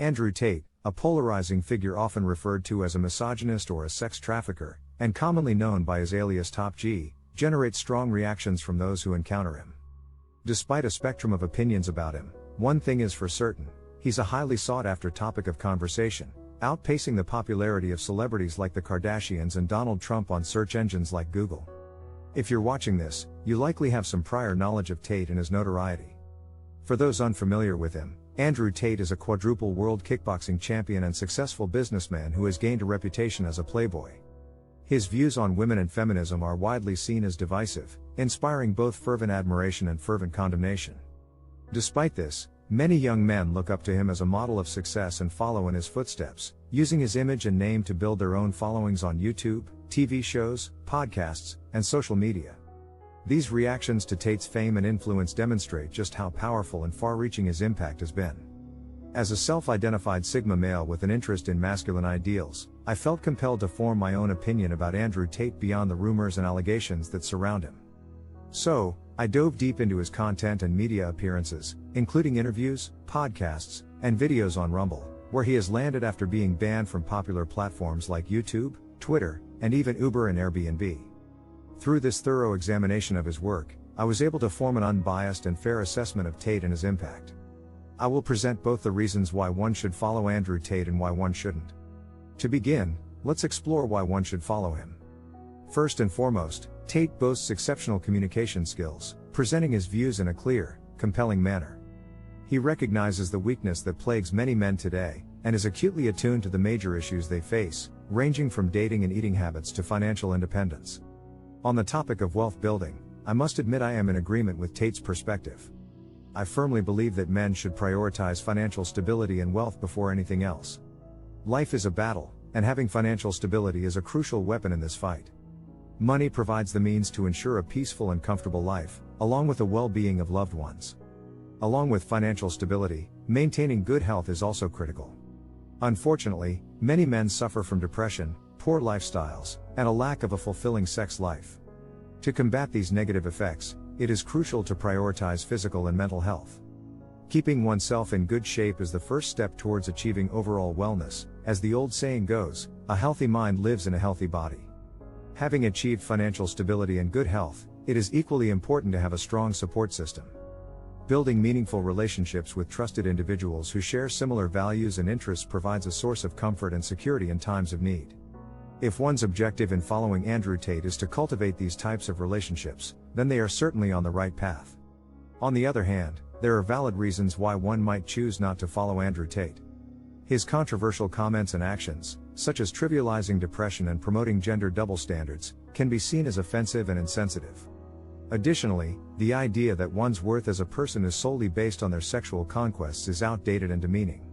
Andrew Tate, a polarizing figure often referred to as a misogynist or a sex trafficker, and commonly known by his alias Top G, generates strong reactions from those who encounter him. Despite a spectrum of opinions about him, one thing is for certain: he's a highly sought-after topic of conversation, outpacing the popularity of celebrities like the Kardashians and Donald Trump on search engines like Google. If you're watching this, you likely have some prior knowledge of Tate and his notoriety. For those unfamiliar with him, Andrew Tate is a quadruple world kickboxing champion and successful businessman who has gained a reputation as a playboy. His views on women and feminism are widely seen as divisive, inspiring both fervent admiration and fervent condemnation. Despite this, many young men look up to him as a model of success and follow in his footsteps, using his image and name to build their own followings on YouTube, TV shows, podcasts, and social media. These reactions to Tate's fame and influence demonstrate just how powerful and far-reaching his impact has been. As a self-identified Sigma male with an interest in masculine ideals, I felt compelled to form my own opinion about Andrew Tate beyond the rumors and allegations that surround him. So, I dove deep into his content and media appearances, including interviews, podcasts, and videos on Rumble, where he has landed after being banned from popular platforms like YouTube, Twitter, and even Uber and Airbnb. Through this thorough examination of his work, I was able to form an unbiased and fair assessment of Tate and his impact. I will present both the reasons why one should follow Andrew Tate and why one shouldn't. To begin, let's explore why one should follow him. First and foremost, Tate boasts exceptional communication skills, presenting his views in a clear, compelling manner. He recognizes the weakness that plagues many men today, and is acutely attuned to the major issues they face, ranging from dating and eating habits to financial independence. On the topic of wealth building, I must admit I am in agreement with Tate's perspective. I firmly believe that men should prioritize financial stability and wealth before anything else. Life is a battle, and having financial stability is a crucial weapon in this fight. Money provides the means to ensure a peaceful and comfortable life, along with the well-being of loved ones. Along with financial stability, maintaining good health is also critical. Unfortunately, many men suffer from depression, poor lifestyles, and a lack of a fulfilling sex life. To combat these negative effects, it is crucial to prioritize physical and mental health. Keeping oneself in good shape is the first step towards achieving overall wellness. As the old saying goes, a healthy mind lives in a healthy body. Having achieved financial stability and good health, it is equally important to have a strong support system. Building meaningful relationships with trusted individuals who share similar values and interests provides a source of comfort and security in times of need. If one's objective in following Andrew Tate is to cultivate these types of relationships, then they are certainly on the right path. On the other hand, there are valid reasons why one might choose not to follow Andrew Tate. His controversial comments and actions, such as trivializing depression and promoting gender double standards, can be seen as offensive and insensitive. Additionally, the idea that one's worth as a person is solely based on their sexual conquests is outdated and demeaning.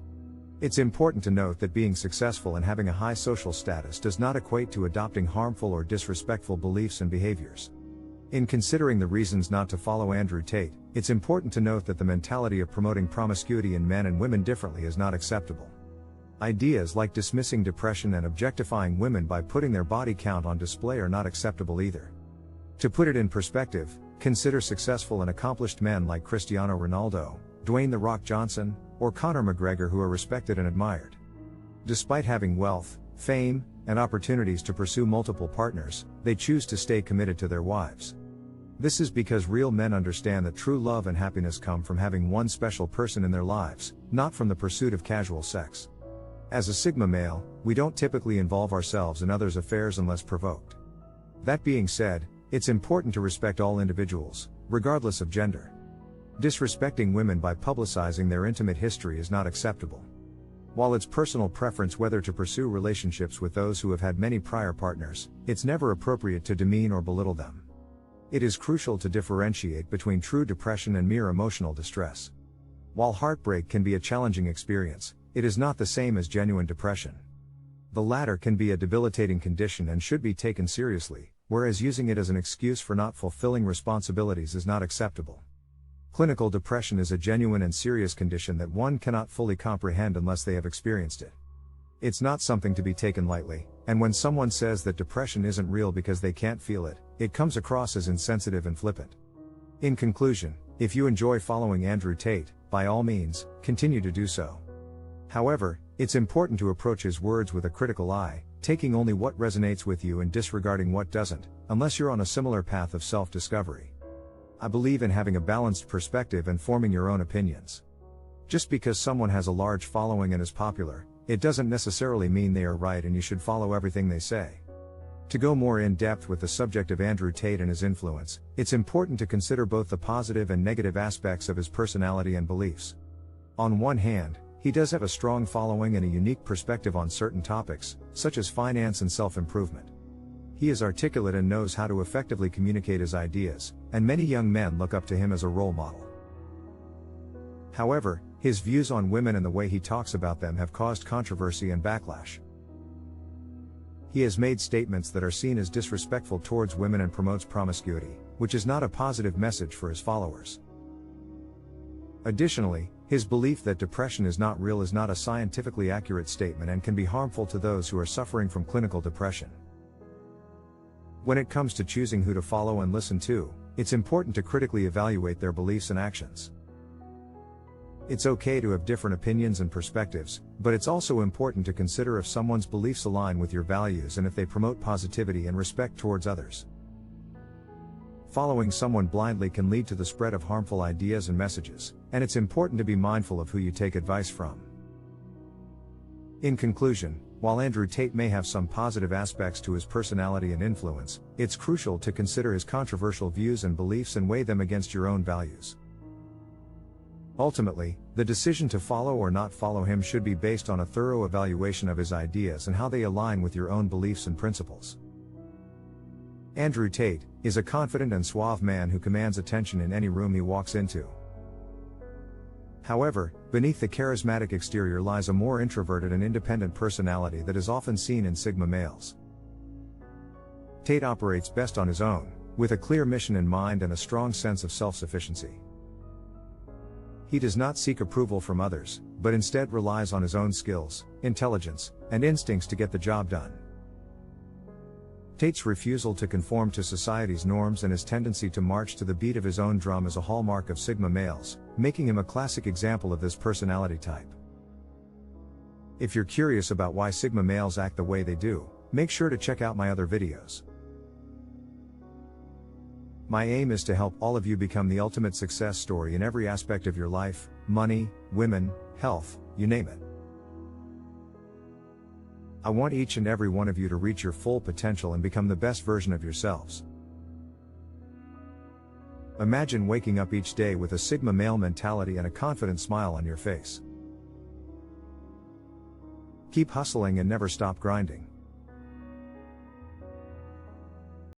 It's important to note that being successful and having a high social status does not equate to adopting harmful or disrespectful beliefs and behaviors. In considering the reasons not to follow Andrew Tate, it's important to note that the mentality of promoting promiscuity in men and women differently is not acceptable. Ideas like dismissing depression and objectifying women by putting their body count on display are not acceptable either. To put it in perspective, consider successful and accomplished men like Cristiano Ronaldo, Dwayne "The Rock" Johnson, or Conor McGregor, who are respected and admired. Despite having wealth, fame, and opportunities to pursue multiple partners, they choose to stay committed to their wives. This is because real men understand that true love and happiness come from having one special person in their lives, not from the pursuit of casual sex. As a Sigma male, we don't typically involve ourselves in others' affairs unless provoked. That being said, it's important to respect all individuals, regardless of gender. Disrespecting women by publicizing their intimate history is not acceptable. While it's personal preference whether to pursue relationships with those who have had many prior partners, it's never appropriate to demean or belittle them. It is crucial to differentiate between true depression and mere emotional distress. While heartbreak can be a challenging experience, it is not the same as genuine depression. The latter can be a debilitating condition and should be taken seriously, whereas using it as an excuse for not fulfilling responsibilities is not acceptable. Clinical depression is a genuine and serious condition that one cannot fully comprehend unless they have experienced it. It's not something to be taken lightly, and when someone says that depression isn't real because they can't feel it, it comes across as insensitive and flippant. In conclusion, if you enjoy following Andrew Tate, by all means, continue to do so. However, it's important to approach his words with a critical eye, taking only what resonates with you and disregarding what doesn't, unless you're on a similar path of self-discovery. I believe in having a balanced perspective and forming your own opinions. Just because someone has a large following and is popular, it doesn't necessarily mean they are right and you should follow everything they say. To go more in depth with the subject of Andrew Tate and his influence, it's important to consider both the positive and negative aspects of his personality and beliefs. On one hand, he does have a strong following and a unique perspective on certain topics, such as finance and self-improvement. He is articulate and knows how to effectively communicate his ideas, and many young men look up to him as a role model. However, his views on women and the way he talks about them have caused controversy and backlash. He has made statements that are seen as disrespectful towards women and promotes promiscuity, which is not a positive message for his followers. Additionally, his belief that depression is not real is not a scientifically accurate statement and can be harmful to those who are suffering from clinical depression. When it comes to choosing who to follow and listen to, it's important to critically evaluate their beliefs and actions. It's okay to have different opinions and perspectives, but it's also important to consider if someone's beliefs align with your values and if they promote positivity and respect towards others. Following someone blindly can lead to the spread of harmful ideas and messages, and it's important to be mindful of who you take advice from. In conclusion, while Andrew Tate may have some positive aspects to his personality and influence, it's crucial to consider his controversial views and beliefs and weigh them against your own values. Ultimately, the decision to follow or not follow him should be based on a thorough evaluation of his ideas and how they align with your own beliefs and principles. Andrew Tate is a confident and suave man who commands attention in any room he walks into. However, beneath the charismatic exterior lies a more introverted and independent personality that is often seen in Sigma males. Tate operates best on his own, with a clear mission in mind and a strong sense of self-sufficiency. He does not seek approval from others, but instead relies on his own skills, intelligence, and instincts to get the job done. Tate's refusal to conform to society's norms and his tendency to march to the beat of his own drum is a hallmark of Sigma males, making him a classic example of this personality type. If you're curious about why Sigma males act the way they do, make sure to check out my other videos. My aim is to help all of you become the ultimate success story in every aspect of your life: money, women, health, you name it. I want each and every one of you to reach your full potential and become the best version of yourselves. Imagine waking up each day with a Sigma male mentality and a confident smile on your face. Keep hustling and never stop grinding.